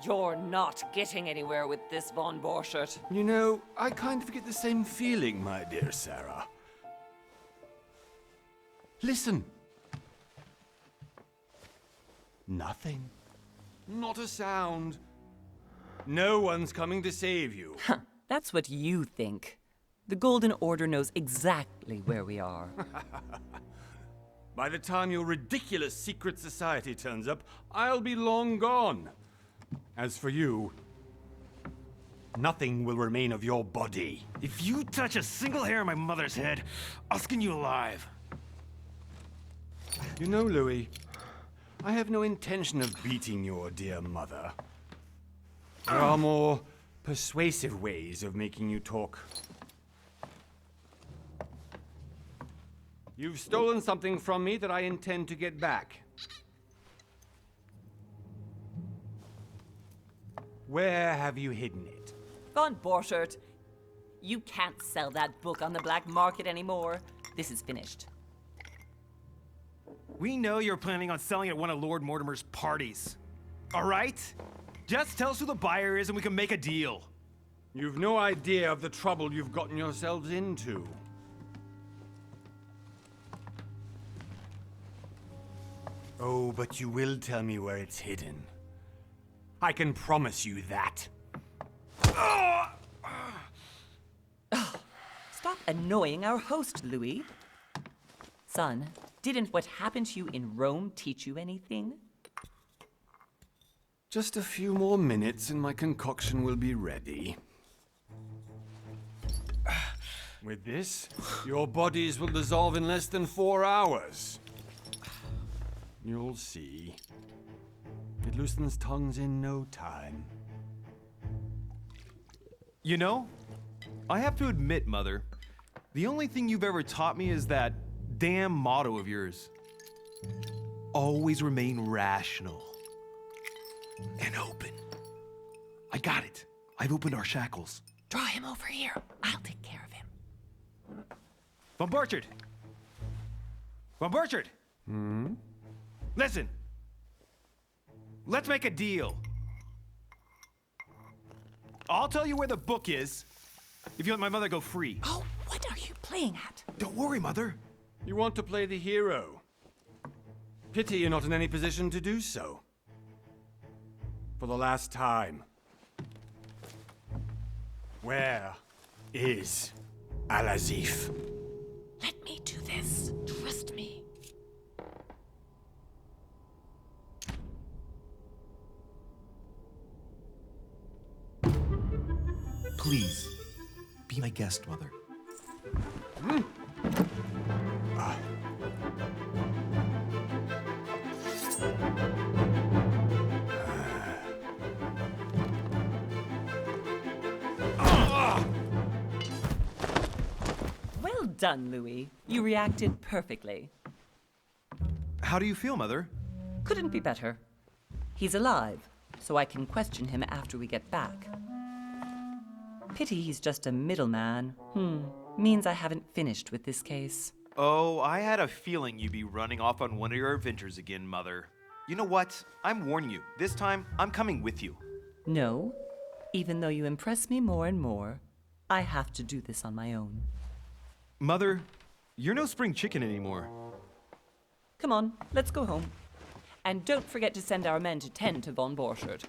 You're not getting anywhere with this, von Borchert. You know, I kind of get the same feeling, my dear Sarah. Listen. Nothing. Not a sound. No one's coming to save you. That's what you think. The Golden Order knows exactly where we are. By the time your ridiculous secret society turns up, I'll be long gone. As for you, nothing will remain of your body. If you touch a single hair on my mother's head, I'll skin you alive. You know, Louis, I have no intention of beating your dear mother. There are more persuasive ways of making you talk. You've stolen something from me that I intend to get back. Where have you hidden it? Von Borchert, you can't sell that book on the black market anymore. This is finished. We know you're planning on selling at one of Lord Mortimer's parties. All right? Just tell us who the buyer is and we can make a deal. You've no idea of the trouble you've gotten yourselves into. Oh, but you will tell me where it's hidden. I can promise you that. Stop annoying our host, Louis. Son, didn't what happened to you in Rome teach you anything? Just a few more minutes and my concoction will be ready. With this, your bodies will dissolve in less than 4 hours. You'll see. It loosens tongues in no time. You know, I have to admit, Mother, the only thing you've ever taught me is that damn motto of yours. Always remain rational. And open. I got it. I've opened our shackles. Draw him over here. I'll take care of him. Von Borchert! Von Borchert! Listen. Let's make a deal. I'll tell you where the book is if you let my mother go free. Oh, what are you playing at? Don't worry, Mother. You want to play the hero. Pity you're not in any position to do so. For the last time. Where is Al-Azif? Let me do this. Trust me. Please, be my guest, Mother. Well done, Louis. You reacted perfectly. How do you feel, Mother? Couldn't be better. He's alive, so I can question him after we get back. Pity he's just a middleman. Means I haven't finished with this case. Oh, I had a feeling you'd be running off on one of your adventures again, Mother. You know what? I'm warning you. This time, I'm coming with you. No, even though you impress me more and more, I have to do this on my own. Mother, you're no spring chicken anymore. Come on, let's go home. And don't forget to send our men to tend to von Borchert.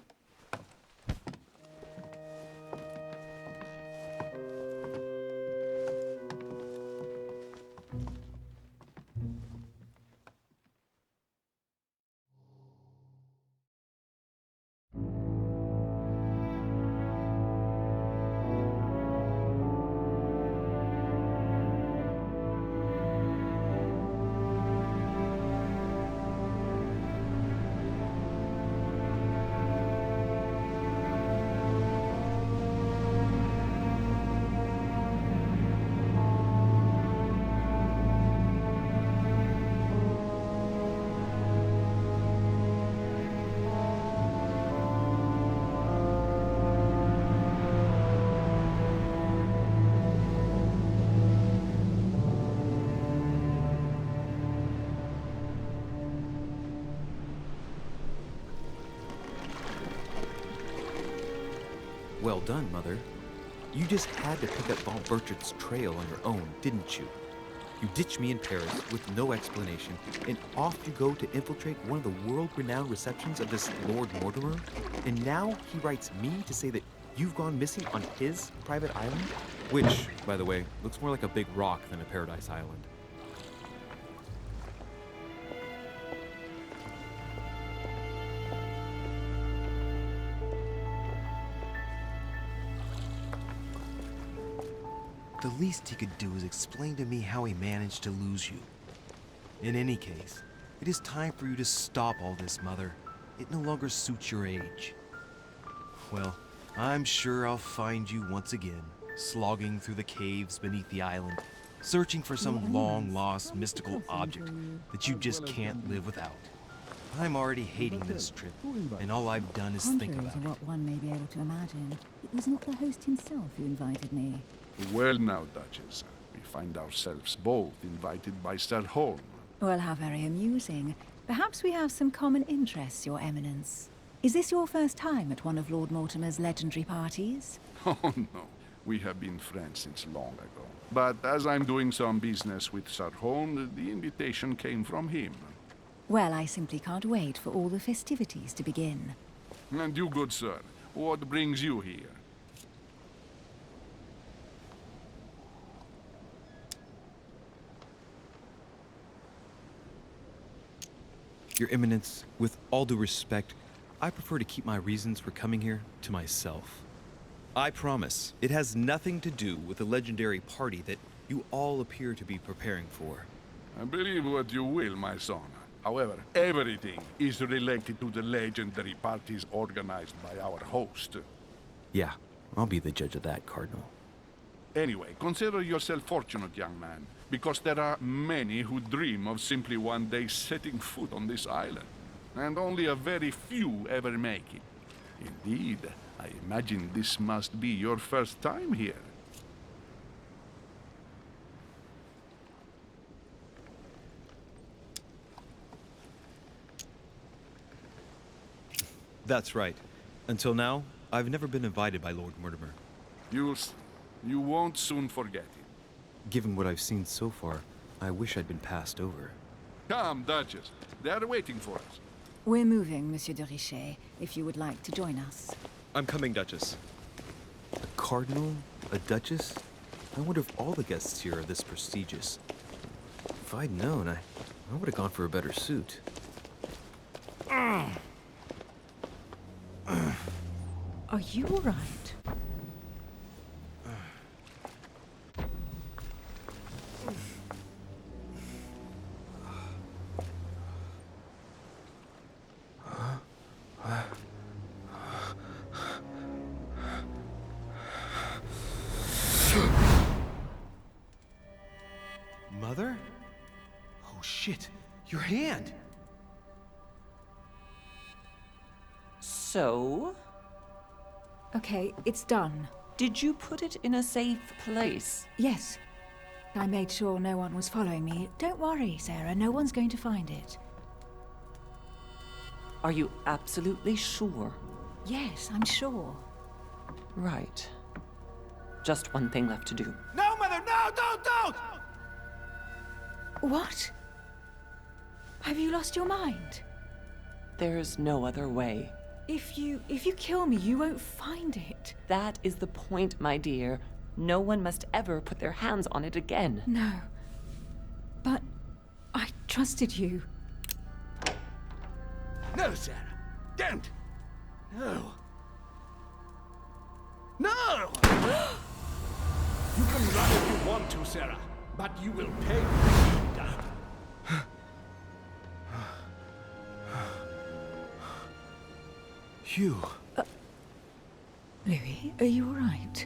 well done, Mother. You just had to pick up Von Burchard's trail on your own, didn't you? You ditch me in Paris with no explanation, and off you go to infiltrate one of the world-renowned receptions of this Lord Mortimer? And now he writes me to say that you've gone missing on his private island? Which, by the way, looks more like a big rock than a paradise island. The least he could do is explain to me how he managed to lose you. In any case, it is time for you to stop all this, Mother. It no longer suits your age. Well, I'm sure I'll find you once again, slogging through the caves beneath the island, searching for some long-lost mystical object that you just can't live without. I'm already hating this trip, and all I've done is think Contrary about to it. what one may be able to imagine, it was not the host himself who invited me. Well now, Duchess, we find ourselves both invited by Sir Holm. Well, how very amusing. Perhaps we have some common interests, Your Eminence. Is this your first time at one of Lord Mortimer's legendary parties? Oh no, we have been friends since long ago. But as I'm doing some business with Sir Holm, the invitation came from him. Well, I simply can't wait for all the festivities to begin. And you, good sir, what brings you here? Your Eminence, with all due respect, I prefer to keep my reasons for coming here to myself. I promise, it has nothing to do with the legendary party that you all appear to be preparing for. Believe what you will, my son. However, everything is related to the legendary parties organized by our host. Yeah, I'll be the judge of that, Cardinal. Anyway, consider yourself fortunate, young man, because there are many who dream of simply one day setting foot on this island, and only a very few ever make it. Indeed, I imagine this must be your first time here. That's right. Until now, I've never been invited by Lord Mortimer. You won't soon forget it. Given what I've seen so far, I wish I'd been passed over. Come, Duchess. They are waiting for us. We're moving, Monsieur de Richet, if you would like to join us. I'm coming, Duchess. A cardinal? A duchess? I wonder if all the guests here are this prestigious. If I'd known, I would have gone for a better suit. Are you all right? Mother? Oh shit, your hand! So, Okay, it's done. did you put it in a safe place? Yes. I made sure no one was following me. Don't worry, Sarah, no one's going to find it. Are you absolutely sure? Yes, I'm sure. Right. Just one thing left to do. No, Mother, no, don't! What? Have you lost your mind? There's no other way. If you kill me, you won't find it. That is the point, my dear. No one must ever put their hands on it again. No. But I trusted you. No, Sarah. Don't. No. No! You can run if you want to, Sarah, but you will pay when you're done. Hugh. Louis, are you all right?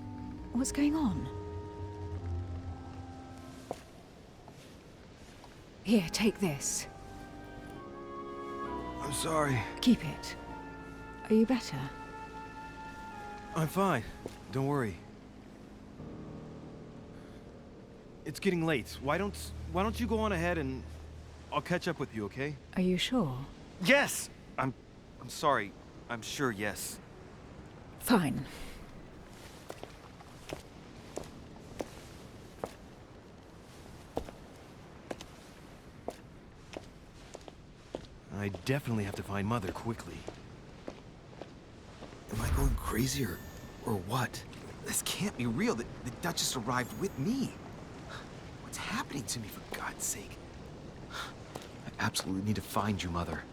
What's going on? Here, take this. I'm sorry. Keep it. Are you better? I'm fine. Don't worry. It's getting late. Why don't you go on ahead and I'll catch up with you, okay? Are you sure? Yes! I'm sorry. I'm sure, yes. Fine. I definitely have to find Mother quickly. Am I going crazy or what? This can't be real. The Duchess arrived with me. What's happening to me, for God's sake? I absolutely need to find you, Mother.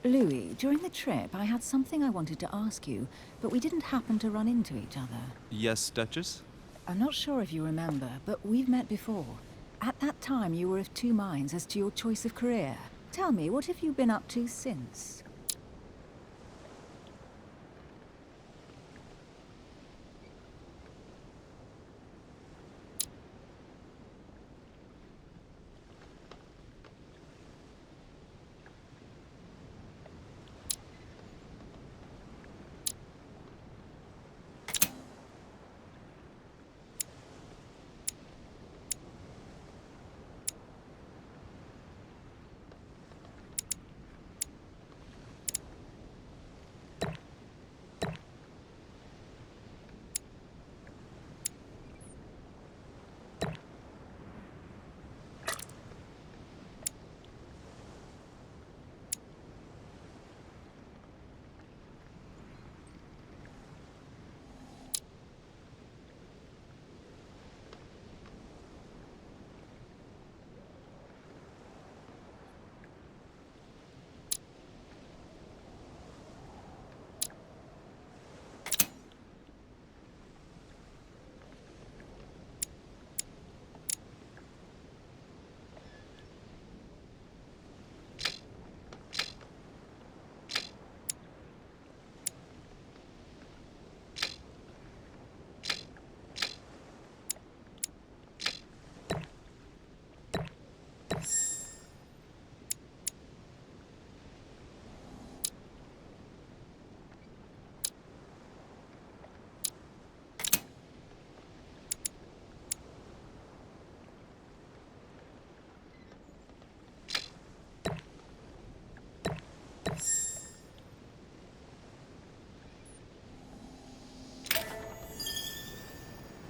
Louis, during the trip, I had something I wanted to ask you, but we didn't happen to run into each other. Yes, Duchess? I'm not sure if you remember, but we've met before. At that time, you were of two minds as to your choice of career. Tell me, what have you been up to since?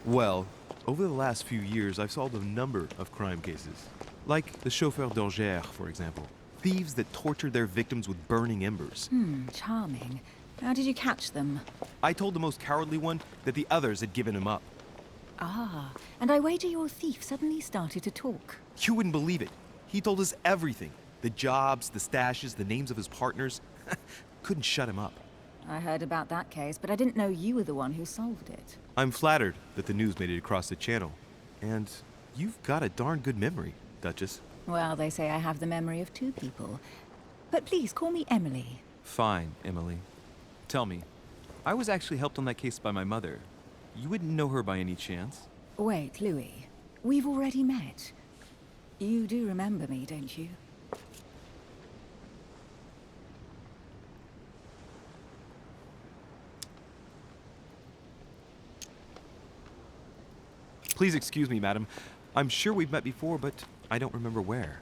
Well, over the last few years, I've solved a number of crime cases. Like the chauffeur d'Angers, for example. Thieves that tortured their victims with burning embers. Charming. How did you catch them? I told the most cowardly one that the others had given him up. Ah, and I wager your thief suddenly started to talk. You wouldn't believe it. He told us everything. The jobs, the stashes, the names of his partners. Couldn't shut him up. I heard about that case, but I didn't know you were the one who solved it. I'm flattered that the news made it across the channel. And you've got a darn good memory, Duchess. Well, they say I have the memory of two people. But please, call me Emily. Fine, Emily. Tell me, I was actually helped on that case by my mother. You wouldn't know her by any chance? Wait, Louis. We've already met. You do remember me, don't you? Please excuse me, madam. I'm sure we've met before, but I don't remember where.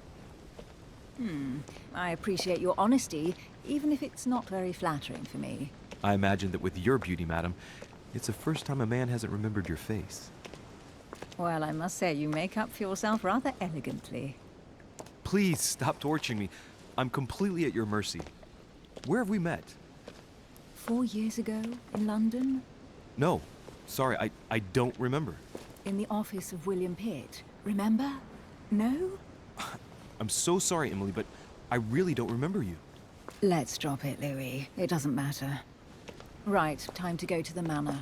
I appreciate your honesty, even if it's not very flattering for me. I imagine that with your beauty, madam, it's the first time a man hasn't remembered your face. Well, I must say you make up for yourself rather elegantly. Please stop torturing me. I'm completely at your mercy. Where have we met? 4 years ago, in London? No. Sorry, I don't remember. In the office of William Pitt. Remember? No? I'm so sorry, Emily, but I really don't remember you. Let's drop it, Louis. It doesn't matter. Right, time to go to the manor.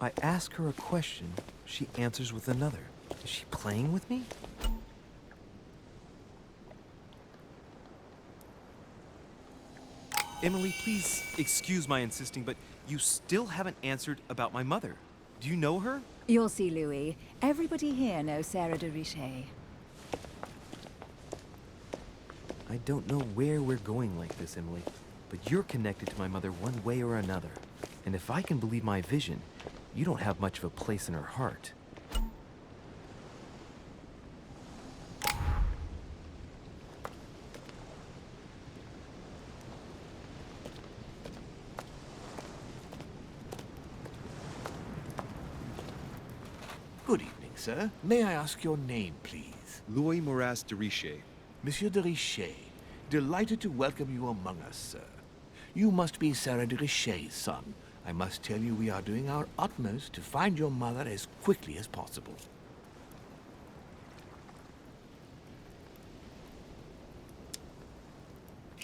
I ask her a question, she answers with another. Is she playing with me? Emily, please excuse my insisting, but you still haven't answered about my mother. Do you know her? You'll see, Louis. Everybody here knows Sarah de Richet. I don't know where we're going like this, Emily, but you're connected to my mother one way or another. And if I can believe my vision, you don't have much of a place in her heart. Good evening, sir. May I ask your name, please? Louis Moras de Richer. Monsieur de Richer. Delighted to welcome you among us, sir. You must be Sarah de Richer's son. I must tell you we are doing our utmost to find your mother as quickly as possible.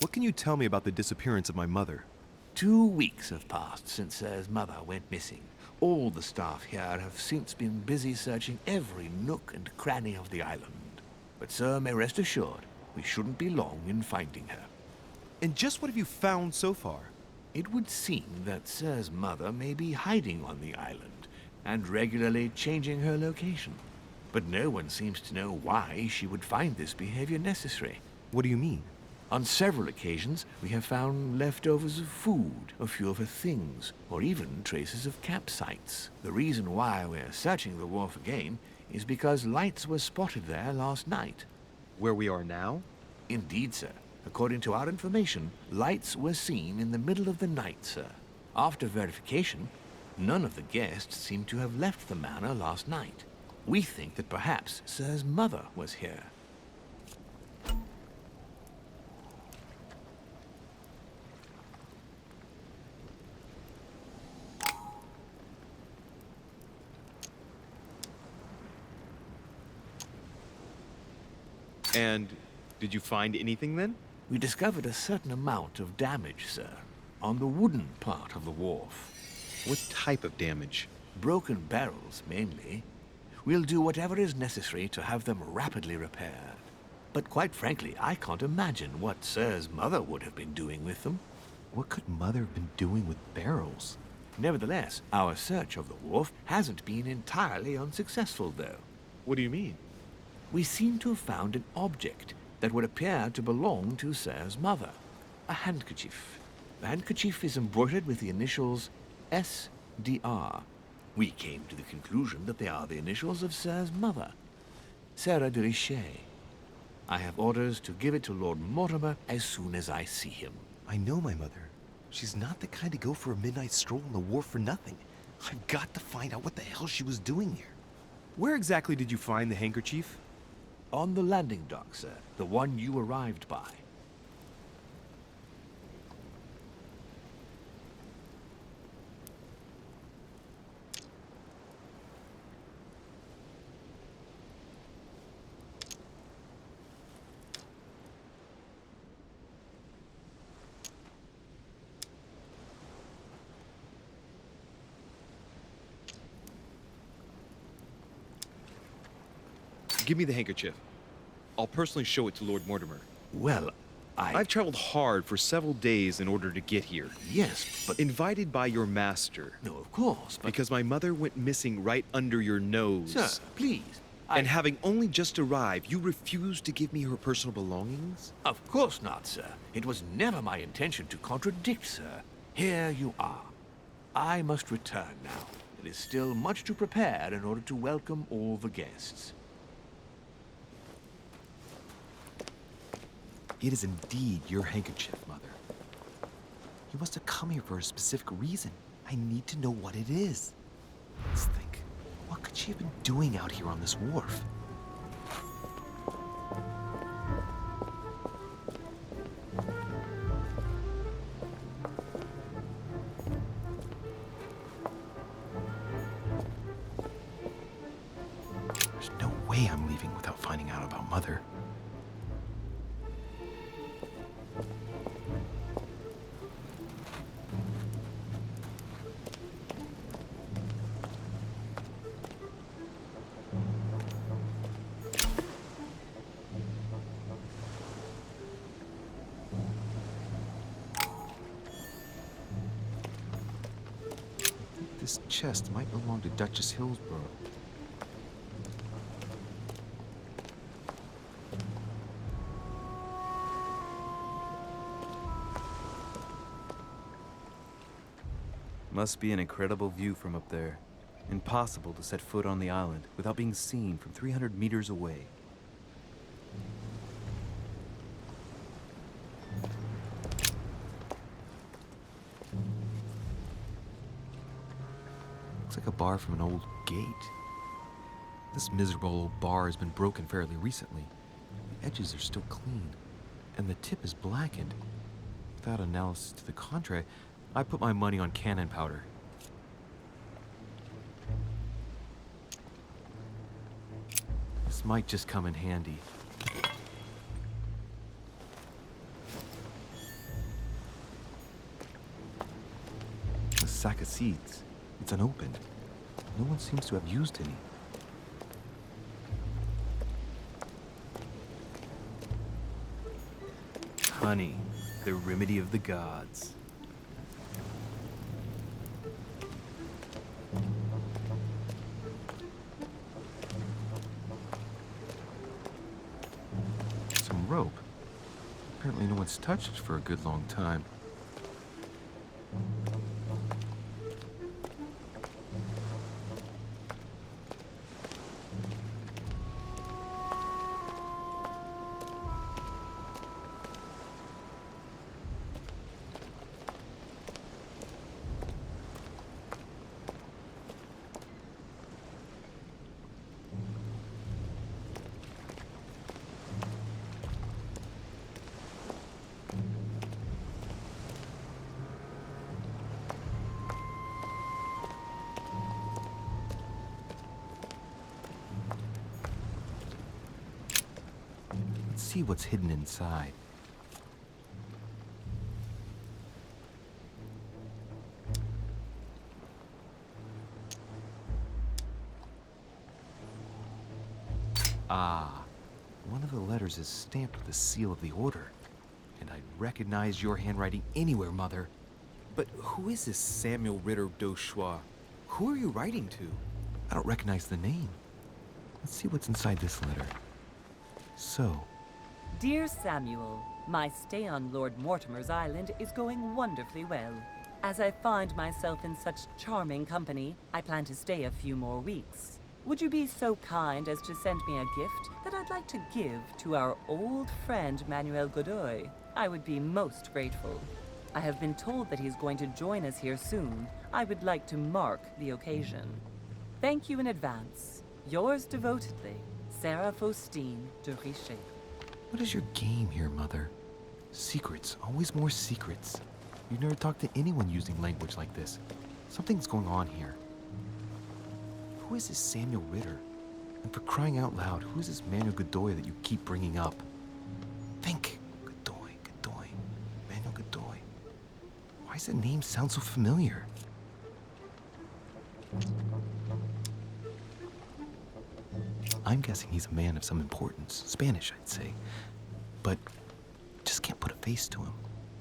What can you tell me about the disappearance of my mother? 2 weeks have passed since Sir's mother went missing. All the staff here have since been busy searching every nook and cranny of the island. But Sir may rest assured, we shouldn't be long in finding her. And just what have you found so far? It would seem that Sir's mother may be hiding on the island and regularly changing her location. But no one seems to know why she would find this behavior necessary. What do you mean? On several occasions, we have found leftovers of food, a few of her things, or even traces of campsites. The reason why we're searching the wharf again is because lights were spotted there last night. Where we are now? Indeed, sir. According to our information, lights were seen in the middle of the night, sir. After verification, none of the guests seem to have left the manor last night. We think that perhaps Sir's mother was here. And did you find anything then? We discovered a certain amount of damage, sir, on the wooden part of the wharf. What type of damage? Broken barrels, mainly. We'll do whatever is necessary to have them rapidly repaired. But quite frankly, I can't imagine what Sir's mother would have been doing with them. What could Mother have been doing with barrels? Nevertheless, our search of the wharf hasn't been entirely unsuccessful, though. What do you mean? We seem to have found an object that would appear to belong to Sir's mother. A handkerchief. The handkerchief is embroidered with the initials SDR. We came to the conclusion that they are the initials of Sir's mother, Sarah de Richer. I have orders to give it to Lord Mortimer as soon as I see him. I know my mother. She's not the kind to go for a midnight stroll on the wharf for nothing. I've got to find out what the hell she was doing here. Where exactly did you find the handkerchief? On the landing dock, sir. The one you arrived by. Give me the handkerchief. I'll personally show it to Lord Mortimer. Well, I've traveled hard for several days in order to get here. Yes, but... Invited by your master. No, of course, but... Because my mother went missing right under your nose. Sir, please. And having only just arrived, you refused to give me her personal belongings? Of course not, sir. It was never my intention to contradict, sir. Here you are. I must return now. It is still much to prepare in order to welcome all the guests. It is indeed your handkerchief, Mother. You must have come here for a specific reason. I need to know what it is. Let's think. What could she have been doing out here on this wharf? There's no way I'm leaving without finding out about Mother. This chest might belong to Duchess Hillsborough. Must be an incredible view from up there. Impossible to set foot on the island without being seen from 300 meters away. Looks like a bar from an old gate. This miserable old bar has been broken fairly recently. The edges are still clean, and the tip is blackened. Without analysis to the contrary, I put my money on cannon powder. This might just come in handy. A sack of seeds. It's unopened. No one seems to have used any. Honey, the remedy of the gods. Some rope. Apparently no one's touched it for a good long time. Let's see what's hidden inside. Ah, one of the letters is stamped with the seal of the Order. And I'd recognize your handwriting anywhere, Mother. But who is this Samuel Ritter d'Auchois? Who are you writing to? I don't recognize the name. Let's see what's inside this letter. So, Dear Samuel, my stay on Lord Mortimer's island is going wonderfully well. As I find myself in such charming company, I plan to stay a few more weeks. Would you be so kind as to send me a gift that I'd like to give to our old friend Manuel Godoy? I would be most grateful. I have been told that he's going to join us here soon. I would like to mark the occasion. Thank you in advance. Yours devotedly, Sarah Faustine de Richer. what is your game here, Mother? Secrets, always more secrets. You've never talked to anyone using language like this. Something's going on here. Who is this Samuel Ritter? And for crying out loud, who is this Manuel Godoy that you keep bringing up? Think. Godoy, Godoy, Manuel Godoy. Why does the name sound so familiar? I'm guessing he's a man of some importance. Spanish, I'd say. But just can't put a face to him.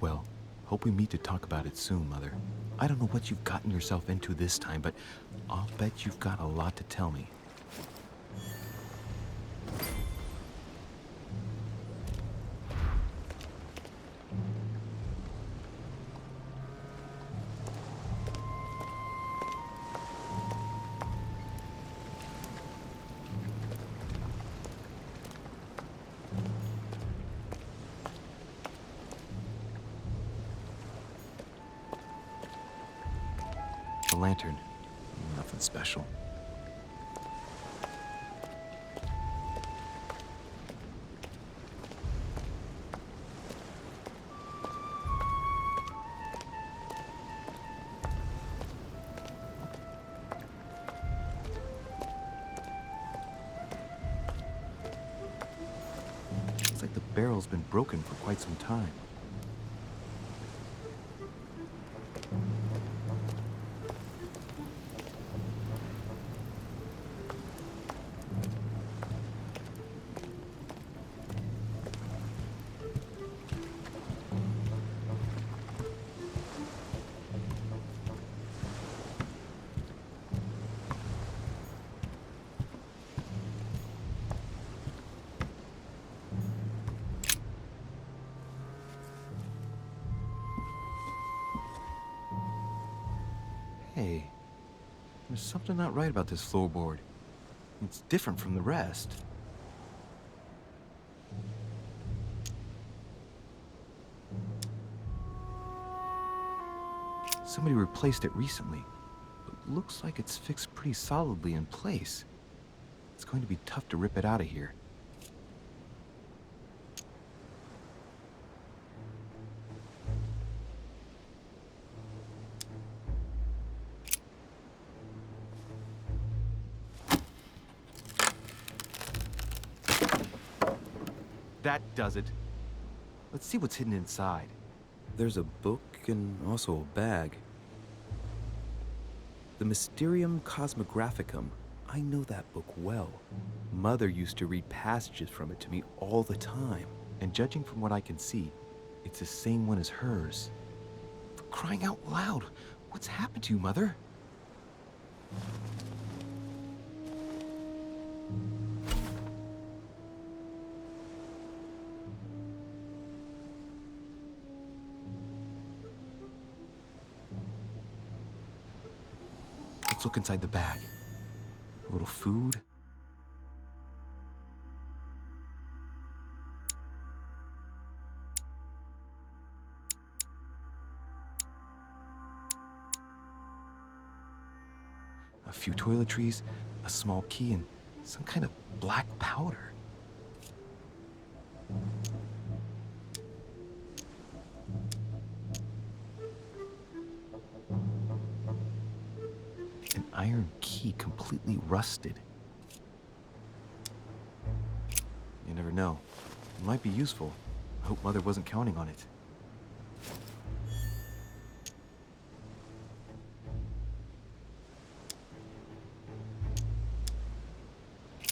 Well, hope we meet to talk about it soon, Mother. I don't know what you've gotten yourself into this time, but I'll bet you've got a lot to tell me. The lantern. Nothing special. Looks like the barrel's been broken for quite some time. There's something not right about this floorboard. It's different from the rest. Somebody replaced it recently, but looks like it's fixed pretty solidly in place. It's going to be tough to rip it out of here. That does it. Let's see what's hidden inside. There's a book and also a bag. The Mysterium Cosmographicum. I know that book well. Mother used to read passages from it to me all the time. And judging from what I can see, it's the same one as hers. For crying out loud, what's happened to you, Mother? Let's look inside the bag. A little food. A few toiletries, a small key, and some kind of black powder. An iron key completely rusted. You never know. It might be useful. I hope Mother wasn't counting on it.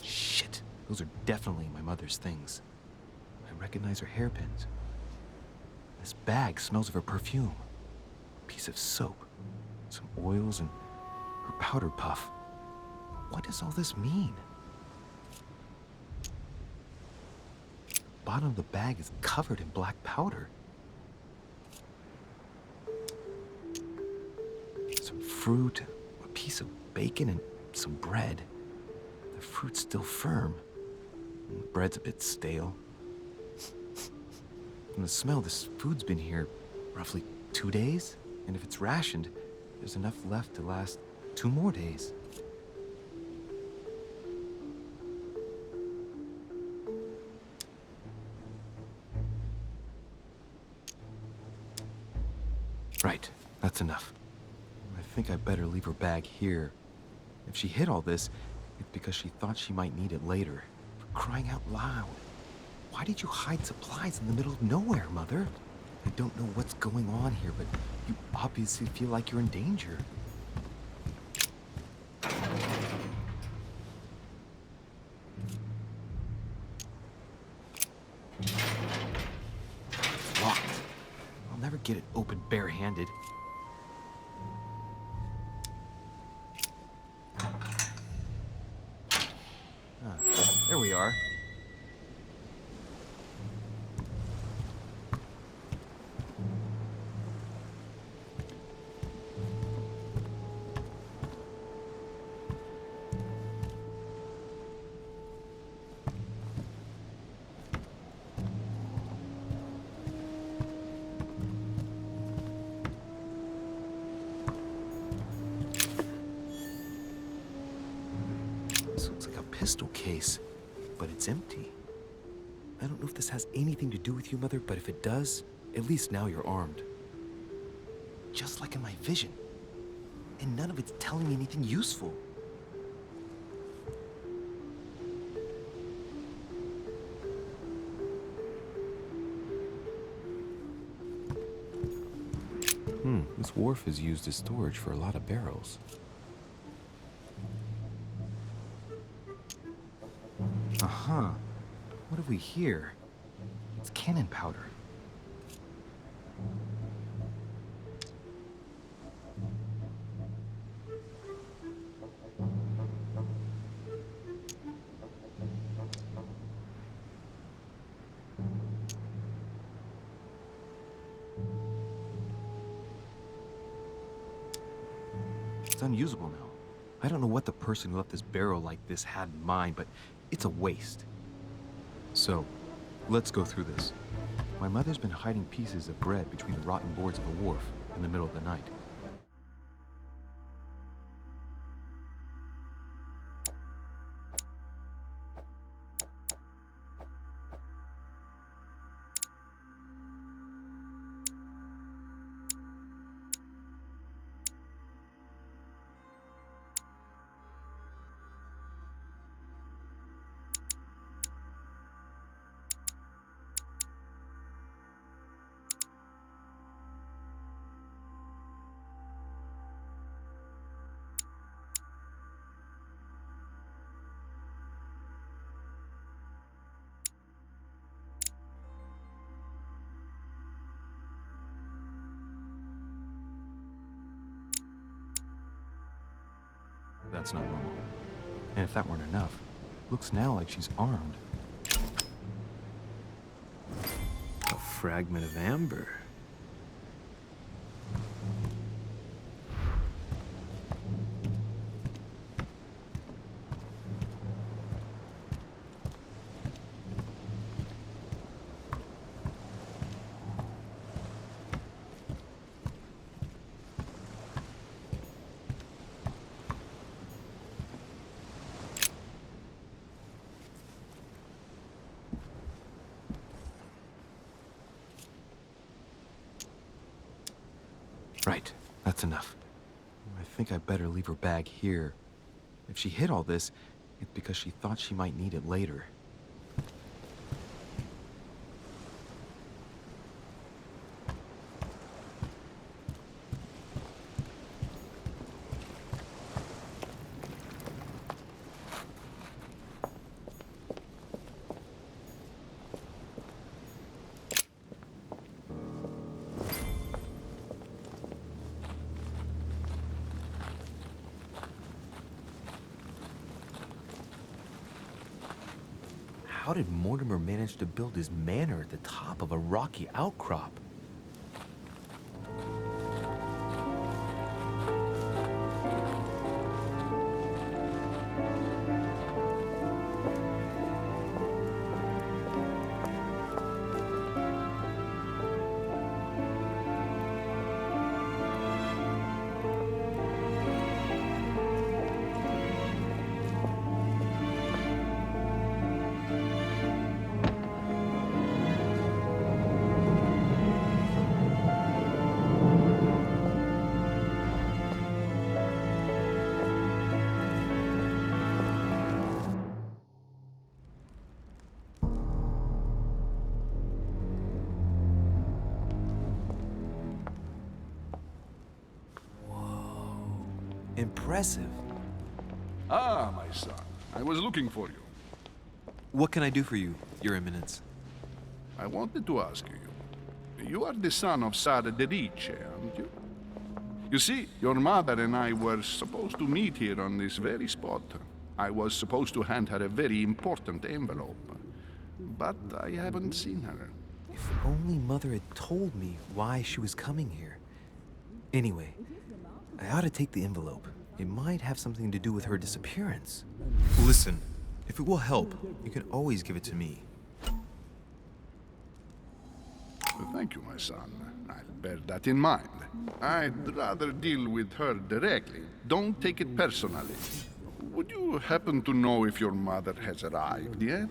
Shit, those are definitely my mother's things. I recognize her hairpins. This bag smells of her perfume. A piece of soap, some oils, and her powder puff. What does all this mean? The bottom of the bag is covered in black powder. Some fruit, a piece of bacon, and some bread. The fruit's still firm. And the bread's a bit stale. From the smell, this food's been here roughly 2 days. And if it's rationed, there's enough left to last 2 more days. Right, that's enough. I think I better leave her bag here. If she hid all this, it's because she thought she might need it later. For crying out loud. Why did you hide supplies in the middle of nowhere, Mother? I don't know what's going on here, but you obviously feel like you're in danger. It's locked. I'll never get it open barehanded. There we are. This looks like a pistol case, but it's empty. I don't know if this has anything to do with you, Mother, but if it does, at least now you're armed. Just like in my vision. And none of it's telling me anything useful. This wharf is used as storage for a lot of barrels. Uh-huh. What have we here? It's cannon powder. It's unusable now. I don't know what the person who left this barrel like this had in mind, but it's a waste. So, let's go through this. My mother's been hiding pieces of bread between the rotten boards of a wharf in the middle of the night. That's not normal. And if that weren't enough, looks now like she's armed. A fragment of amber. Right, that's enough. I think I better leave her bag here. If she hid all this, it's because she thought she might need it later. How did Mortimer manage to build his manor at the top of a rocky outcrop? Impressive. Ah, my son. I was looking for you. What can I do for you, Your Eminence? I wanted to ask you. You are the son of Sara de Riche, aren't you? You see, your mother and I were supposed to meet here on this very spot. I was supposed to hand her a very important envelope. But I haven't seen her. If only Mother had told me why she was coming here. Anyway, I ought to take the envelope. It might have something to do with her disappearance. Listen, if it will help, you can always give it to me. Thank you, my son. I'll bear that in mind. I'd rather deal with her directly. Don't take it personally. Would you happen to know if your mother has arrived yet?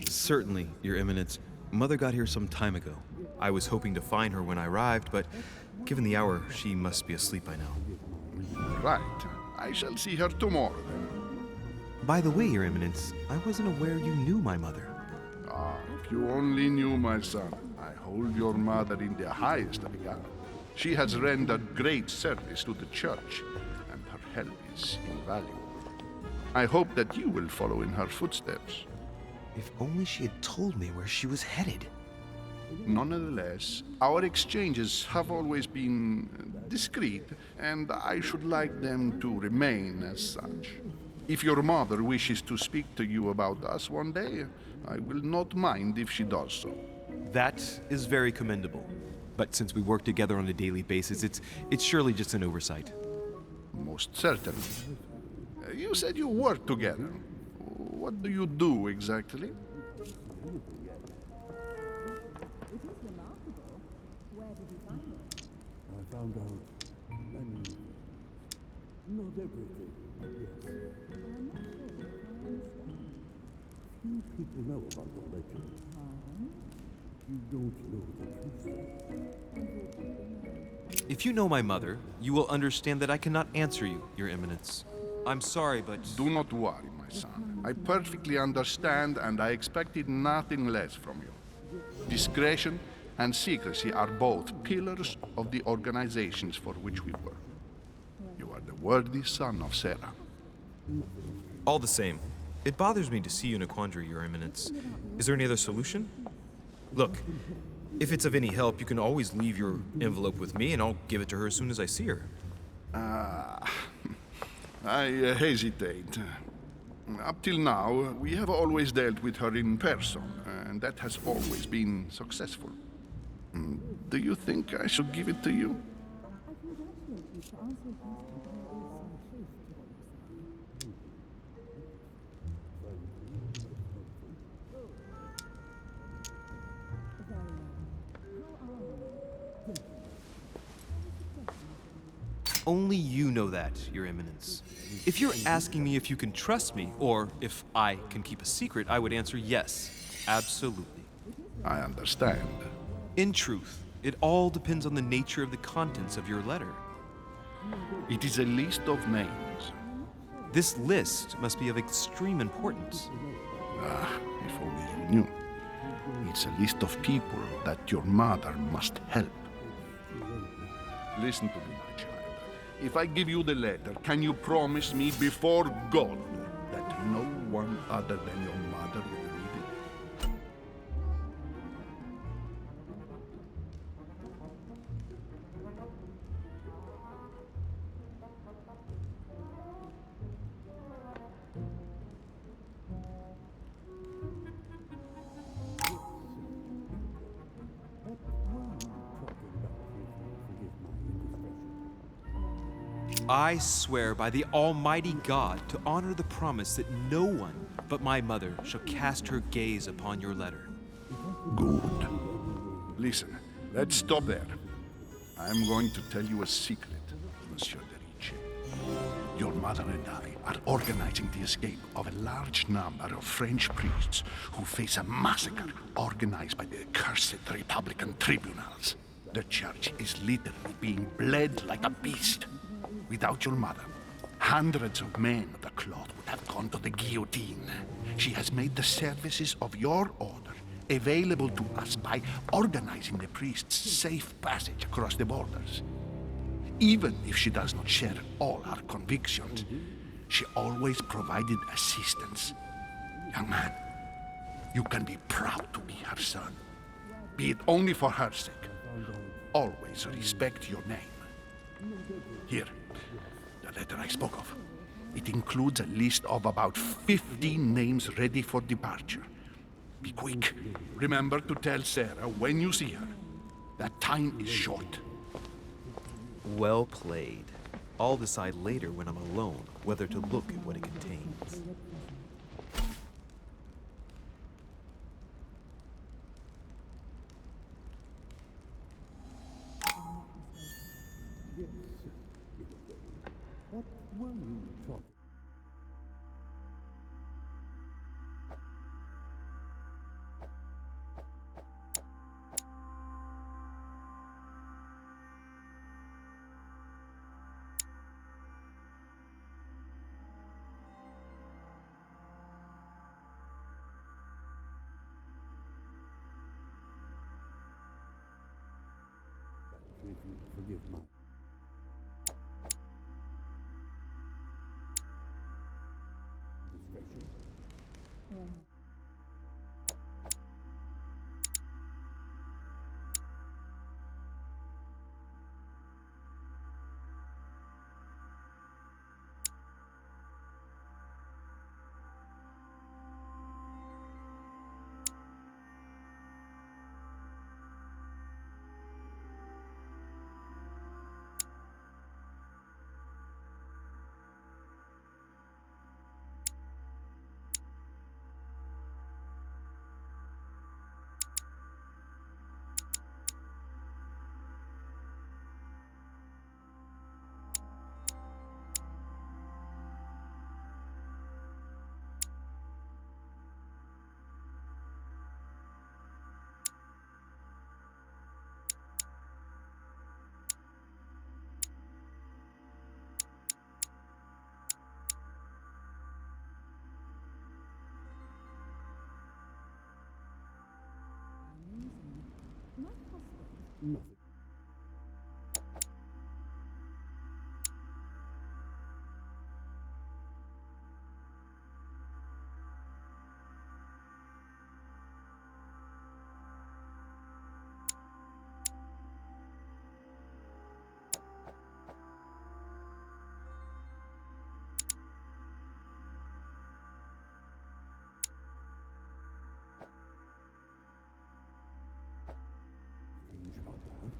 Certainly, Your Eminence. Mother got here some time ago. I was hoping to find her when I arrived, but given the hour, she must be asleep by now. Right. I shall see her tomorrow, then. By the way, Your Eminence, I wasn't aware you knew my mother. Ah, if you only knew, my son. I hold your mother in the highest regard. She has rendered great service to the church, and her help is invaluable. I hope that you will follow in her footsteps. If only she had told me where she was headed. Nonetheless, our exchanges have always been discreet, and I should like them to remain as such. If your mother wishes to speak to you about us one day, I will not mind if she does so. That is very commendable. But since we work together on a daily basis, it's surely just an oversight. Most certainly. You said you work together. What do you do exactly? I found out many things. Not everything, yes. Few people know about the legend. You don't know the truth. If you know my mother, you will understand that I cannot answer you, Your Eminence. I'm sorry, but... Do not worry, my son. I perfectly understand, and I expected nothing less from you. Discretion and secrecy are both pillars of the organizations for which we work. You are the worthy son of Sarah. All the same, it bothers me to see you in a quandary, Your Eminence. Is there any other solution? Look, if it's of any help, you can always leave your envelope with me, and I'll give it to her as soon as I see her. I hesitate. Up till now, we have always dealt with her in person, and that has always been successful. Do you think I should give it to you? Only you know that, Your Eminence. If you're asking me if you can trust me, or if I can keep a secret, I would answer yes, absolutely. I understand. In truth, it all depends on the nature of the contents of your letter. It is a list of names. This list must be of extreme importance. If only you knew. It's a list of people that your mother must help. Listen to me, my child. If I give you the letter, can you promise me before God that no one other than your mother will read it? I swear by the Almighty God to honor the promise that no one but my mother shall cast her gaze upon your letter. Good. Listen, let's stop there. I'm going to tell you a secret, Monsieur de Ricci. Your mother and I are organizing the escape of a large number of French priests who face a massacre organized by the accursed Republican tribunals. The church is literally being bled like a beast. Without your mother, hundreds of men of the cloth would have gone to the guillotine. She has made the services of your order available to us by organizing the priests' safe passage across the borders. Even if she does not share all our convictions, she always provided assistance. Young man, you can be proud to be her son. Be it only for her sake. Always respect your name. Here, the letter I spoke of. It includes a list of about 15 names ready for departure. Be quick. Remember to tell Sarah when you see her that time is short. Well played. I'll decide later when I'm alone whether to look at what it contains. What were you talking? If you forgive my... Nothing. Strange about that.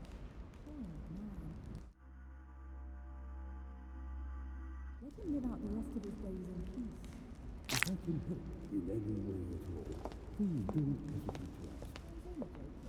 Let him live out the rest of his days in peace. If I can help in any way at all, please don't hesitate to ask. In any case,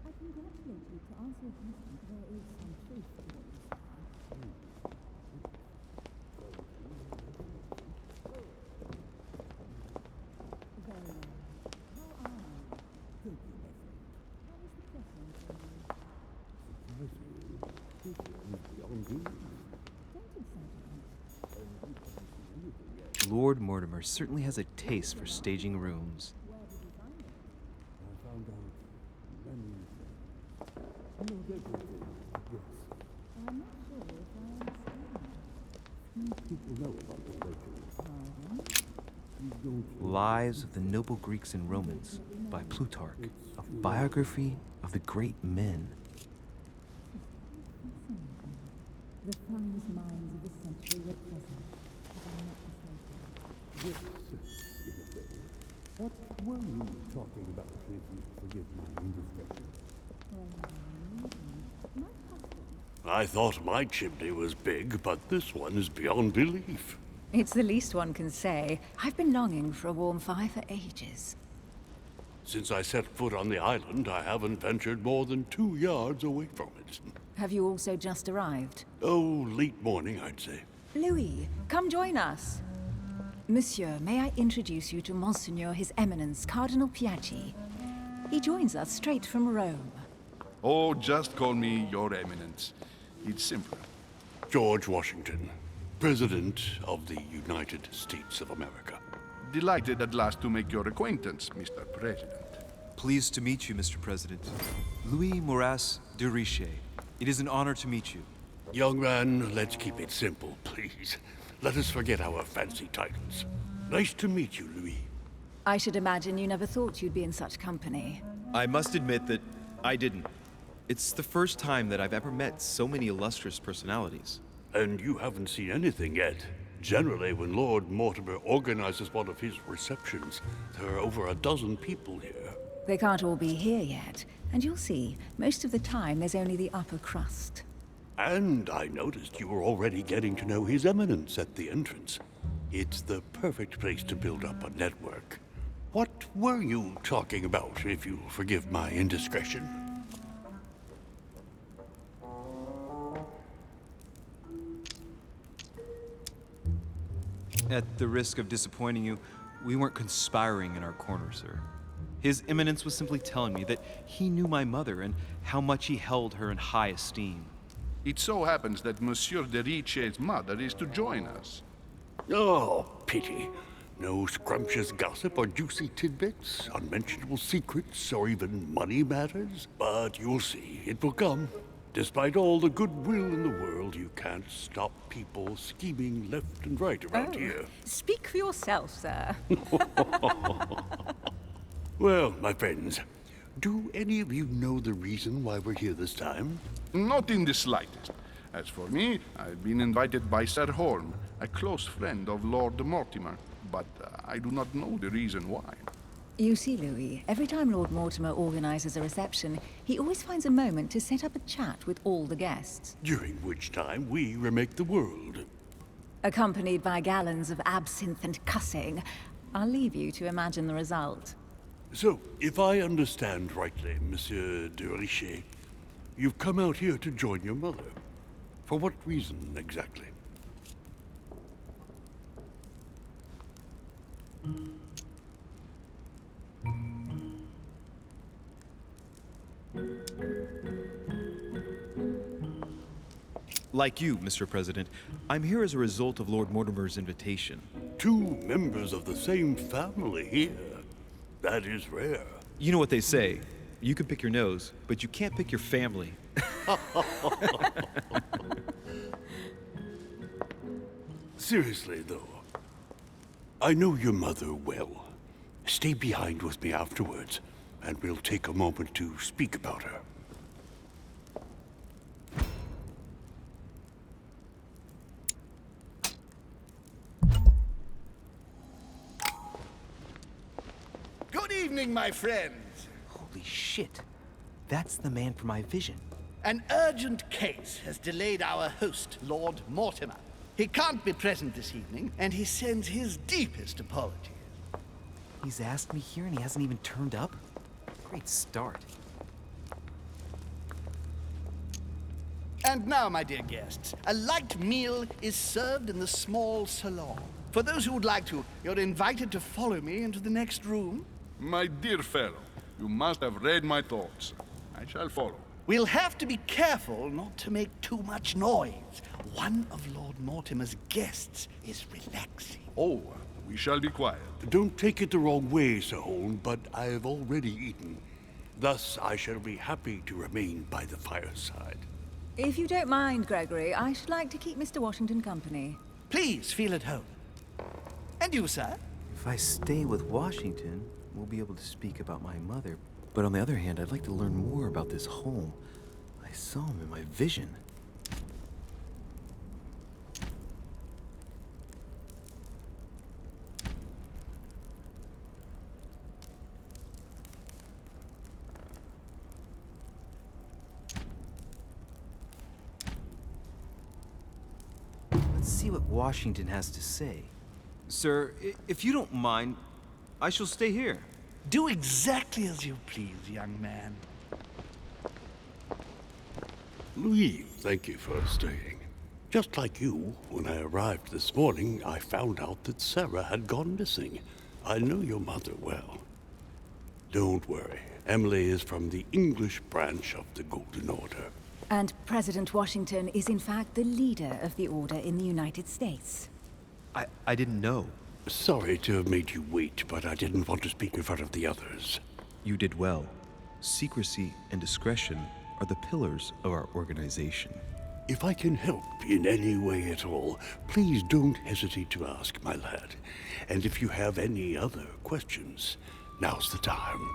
I congratulate you. To answer your question, there is some truth to what you say. Very well. How are you? thank you, my friend. How is the preference on you? Surprisingly, this one is beyond belief. Don't exaggerate. Anything yet? Lord Mortimer certainly has a taste for staging rooms. Where did you find it? I found out many things. Not everything, yes. I'm not sure if I understand. Few people know about the legend. Pardon? You don't Lives of the Noble Greeks and Romans by Plutarch, a biography of the great men. The finest minds of the century were present, if I'm not mistaken. Yes, in a way. What were you talking about, if you forgive my indiscretion? My husband. I thought my chimney was big, but this one is beyond belief. It's the least one can say. I've been longing for a warm fire for ages. Since I set foot on the island, I haven't ventured more than 2 yards away from it. Have you also just arrived? Oh, late morning, I'd say. Louis, come join us. Monsieur, may I introduce you to Monseigneur His Eminence, Cardinal Piaggi? He joins us straight from Rome. Oh, just call me Your Eminence. It's simpler. George Washington, President of the United States of America. Delighted at last to make your acquaintance, Mr. President. Pleased to meet you, Mr. President. Louis Moras de Riche. It is an honor to meet you. Young man, let's keep it simple, please. Let us forget our fancy titles. Nice to meet you, Louis. I should imagine you never thought you'd be in such company. I must admit that I didn't. It's the first time that I've ever met so many illustrious personalities. And you haven't seen anything yet. Generally, when Lord Mortimer organizes one of his receptions, there are over a dozen people here. They can't all be here yet, and you'll see, most of the time there's only the upper crust. And I noticed you were already getting to know His Eminence at the entrance. It's the perfect place to build up a network. What were you talking about, if you'll forgive my indiscretion? At the risk of disappointing you, we weren't conspiring in our corner, sir. His Eminence was simply telling me that he knew my mother and how much he held her in high esteem. It so happens that Monsieur de Riche's mother is to join us. Oh, pity. No scrumptious gossip or juicy tidbits, unmentionable secrets, or even money matters. But you'll see, it will come. Despite all the goodwill in the world, you can't stop people scheming left and right around here. Speak for yourself, sir. Well, my friends, do any of you know the reason why we're here this time? Not in the slightest. As for me, I've been invited by Sir Horn, a close friend of Lord Mortimer, but I do not know the reason why. You see, Louis, every time Lord Mortimer organizes a reception, he always finds a moment to set up a chat with all the guests. During which time we remake the world. Accompanied by gallons of absinthe and cussing. I'll leave you to imagine the result. So, if I understand rightly, Monsieur de Riche, you've come out here to join your mother. For what reason, exactly? Like you, Mr. President, I'm here as a result of Lord Mortimer's invitation. 2 members of the same family here. That is rare. You know what they say. You can pick your nose, but you can't pick your family. Seriously, though, I know your mother well. Stay behind with me afterwards, and we'll take a moment to speak about her. Good evening, my friends. Holy shit. That's the man from my vision. An urgent case has delayed our host, Lord Mortimer. He can't be present this evening, and he sends his deepest apologies. He's asked me here and he hasn't even turned up? Great start. And now, my dear guests, a light meal is served in the small salon. For those who would like to, you're invited to follow me into the next room. My dear fellow, you must have read my thoughts. I shall follow. We'll have to be careful not to make too much noise. One of Lord Mortimer's guests is relaxing. Oh, we shall be quiet. Don't take it the wrong way, Sir Holm, but I have already eaten. Thus, I shall be happy to remain by the fireside. If you don't mind, Gregory, I should like to keep Mr. Washington company. Please feel at home. And you, sir? If I stay with Washington, we'll be able to speak about my mother. But on the other hand, I'd like to learn more about this home. I saw him in my vision. Let's see what Washington has to say. Sir, if you don't mind, I shall stay here. Do exactly as you please, young man. Louis, thank you for staying. Just like you, when I arrived this morning, I found out that Sarah had gone missing. I know your mother well. Don't worry. Emily is from the English branch of the Golden Order. And President Washington is in fact the leader of the Order in the United States. I didn't know. Sorry to have made you wait, but I didn't want to speak in front of the others. You did well. Secrecy and discretion are the pillars of our organization. If I can help in any way at all, please don't hesitate to ask, my lad. And if you have any other questions, now's the time.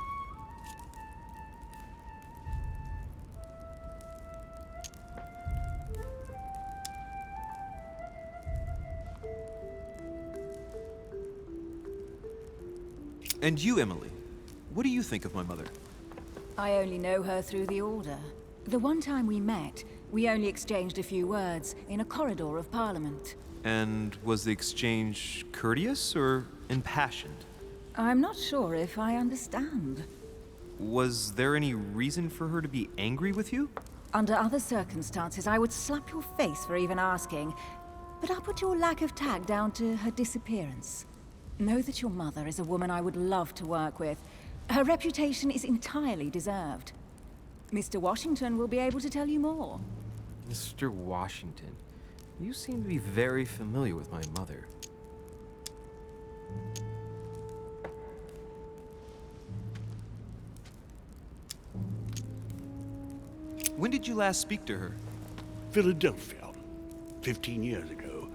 And you, Emily, what do you think of my mother? I only know her through the Order. The one time we met, we only exchanged a few words in a corridor of Parliament. And was the exchange courteous or impassioned? I'm not sure if I understand. Was there any reason for her to be angry with you? Under other circumstances, I would slap your face for even asking, but I'll put your lack of tact down to her disappearance. Know that your mother is a woman I would love to work with. Her reputation is entirely deserved. Mr. Washington will be able to tell you more. Mr. Washington, you seem to be very familiar with my mother. When did you last speak to her? Philadelphia, 15 years ago.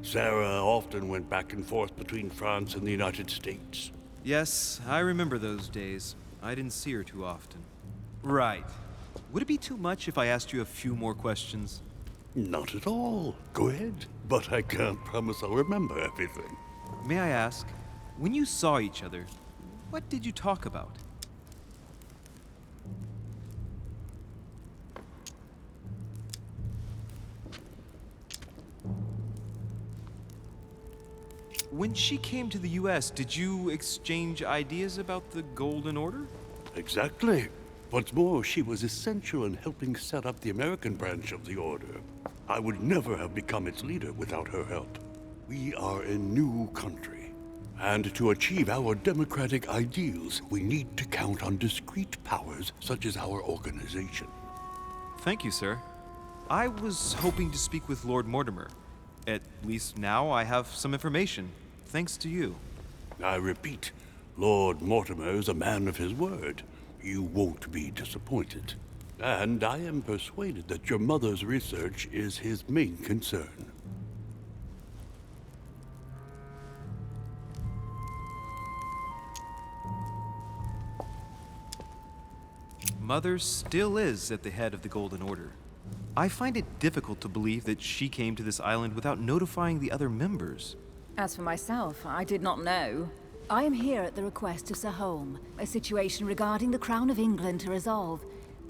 Sarah often went back and forth between France and the United States. Yes, I remember those days. I didn't see her too often. Right. Would it be too much if I asked you a few more questions? Not at all. Go ahead. But I can't promise I'll remember everything. May I ask, when you saw each other, what did you talk about? When she came to the U.S., did you exchange ideas about the Golden Order? Exactly. What's more, she was essential in helping set up the American branch of the Order. I would never have become its leader without her help. We are a new country. And to achieve our democratic ideals, we need to count on discrete powers such as our organization. Thank you, sir. I was hoping to speak with Lord Mortimer. At least now I have some information, thanks to you. I repeat, Lord Mortimer is a man of his word. You won't be disappointed. And I am persuaded that your mother's research is his main concern. Mother still is at the head of the Golden Order. I find it difficult to believe that she came to this island without notifying the other members. As for myself, I did not know. I am here at the request of Sir Holm, a situation regarding the Crown of England to resolve,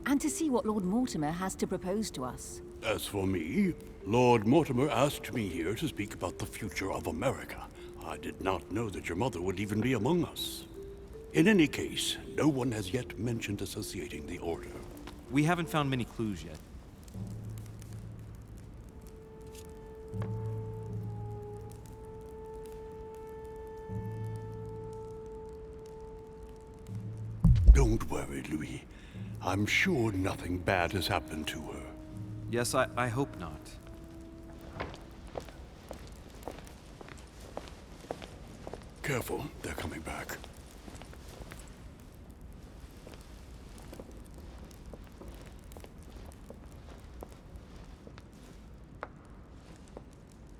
and to see what Lord Mortimer has to propose to us. As for me, Lord Mortimer asked me here to speak about the future of America. I did not know that your mother would even be among us. In any case, no one has yet mentioned associating the Order. We haven't found many clues yet. Don't worry, Louis. I'm sure nothing bad has happened to her. Yes, I hope not. Careful, they're coming back.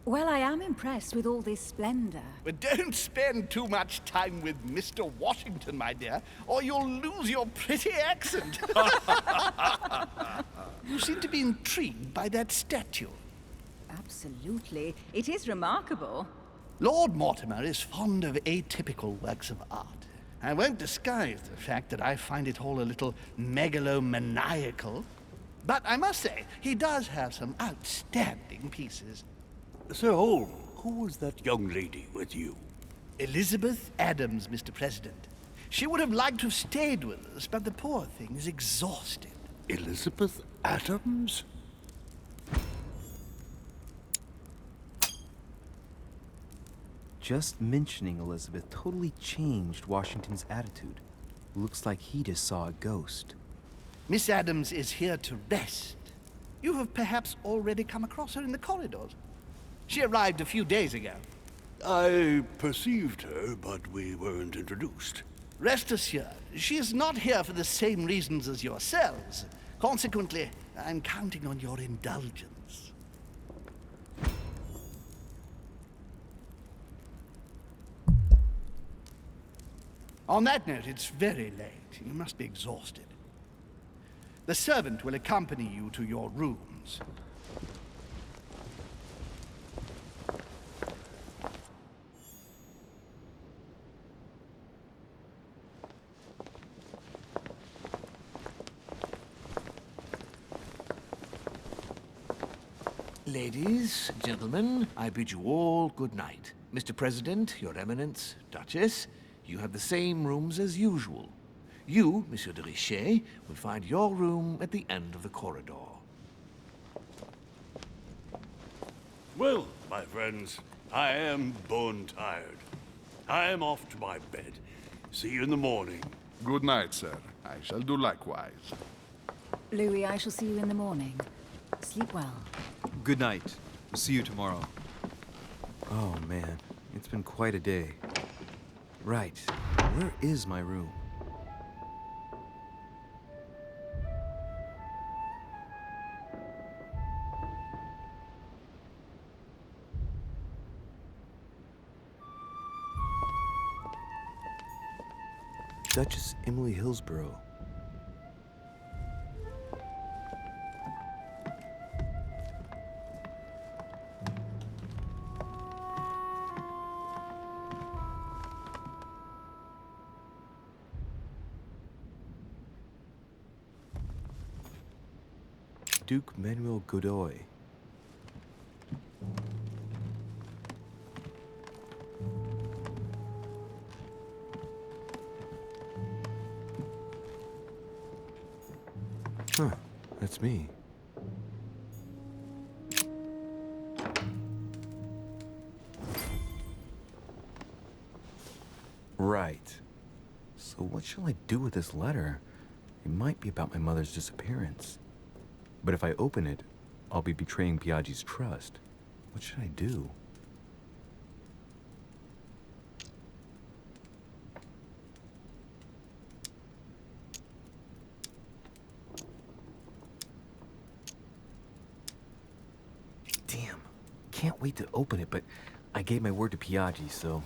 Well, I am impressed with all this splendor. But don't spend too much time with Mr. Washington, my dear, or you'll lose your pretty accent. You seem to be intrigued by that statue. Absolutely. It is remarkable. Lord Mortimer is fond of atypical works of art. I won't disguise the fact that I find it all a little megalomaniacal. But I must say, he does have some outstanding pieces. Sir Holm, who was that young lady with you? Elizabeth Adams, Mr. President. She would have liked to have stayed with us, but the poor thing is exhausted. Elizabeth Adams? Just mentioning Elizabeth totally changed Washington's attitude. Looks like he just saw a ghost. Miss Adams is here to rest. You have perhaps already come across her in the corridors. She arrived a few days ago. I perceived her, but we weren't introduced. Rest assured, she is not here for the same reasons as yourselves. Consequently, I'm counting on your indulgence. On that note, it's very late. You must be exhausted. The servant will accompany you to your rooms. Ladies, gentlemen, I bid you all good night. Mr. President, Your Eminence, Duchess, you have the same rooms as usual. You, Monsieur de Richet, will find your room at the end of the corridor. Well, my friends, I am bone tired. I am off to my bed. See you in the morning. Good night, sir. I shall do likewise. Louis, I shall see you in the morning. Sleep well. Good night. See you tomorrow. Oh man, it's been quite a day. Right, where is my room? Duchess Emily Hillsborough. Duke Manuel Godoy. Huh, that's me. Right. So what shall I do with this letter? It might be about my mother's disappearance. But if I open it, I'll be betraying Piaggi's trust. What should I do? Damn. Can't wait to open it, but I gave my word to Piaggi, so...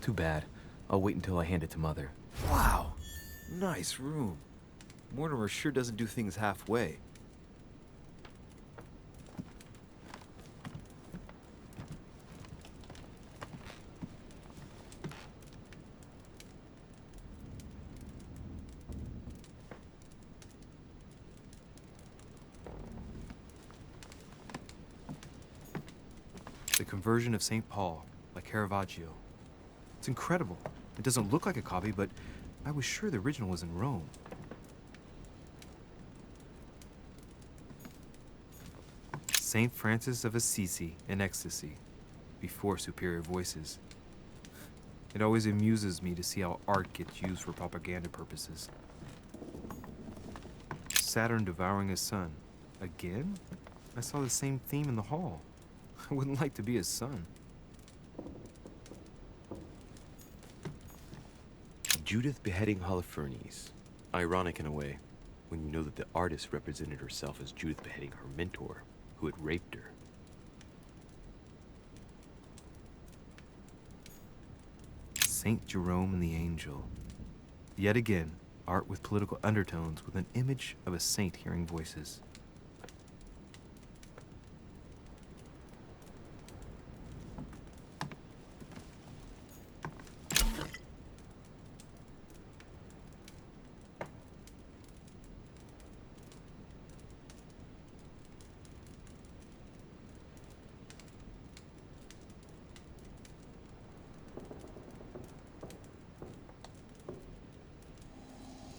Too bad. I'll wait until I hand it to Mother. Wow! Nice room. Mortimer sure doesn't do things halfway. The Conversion of St. Paul by Caravaggio. It's incredible. It doesn't look like a copy, but I was sure the original was in Rome. St. Francis of Assisi in ecstasy, before superior voices. It always amuses me to see how art gets used for propaganda purposes. Saturn devouring his son. Again? I saw the same theme in the hall. I wouldn't like to be his son. Judith beheading Holofernes. Ironic in a way, when you know that the artist represented herself as Judith beheading her mentor, who had raped her. Saint Jerome and the Angel. Yet again, art with political undertones with an image of a saint hearing voices.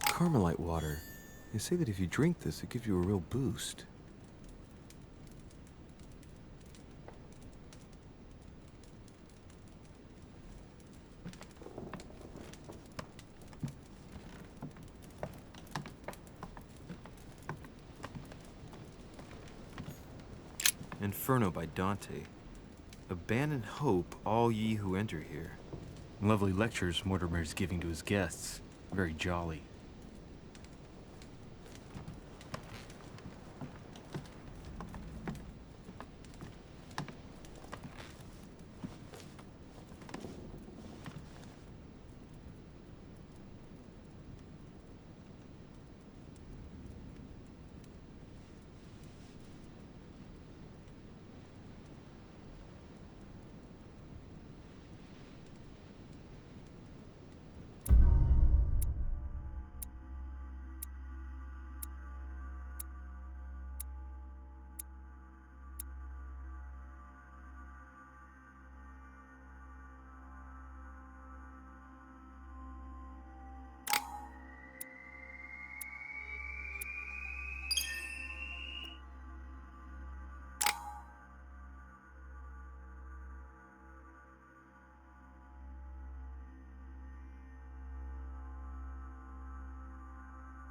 Carmelite water. They say that if you drink this, it gives you a real boost. Inferno by Dante. Abandon hope, all ye who enter here. Lovely lectures Mortimer's giving to his guests. Very jolly.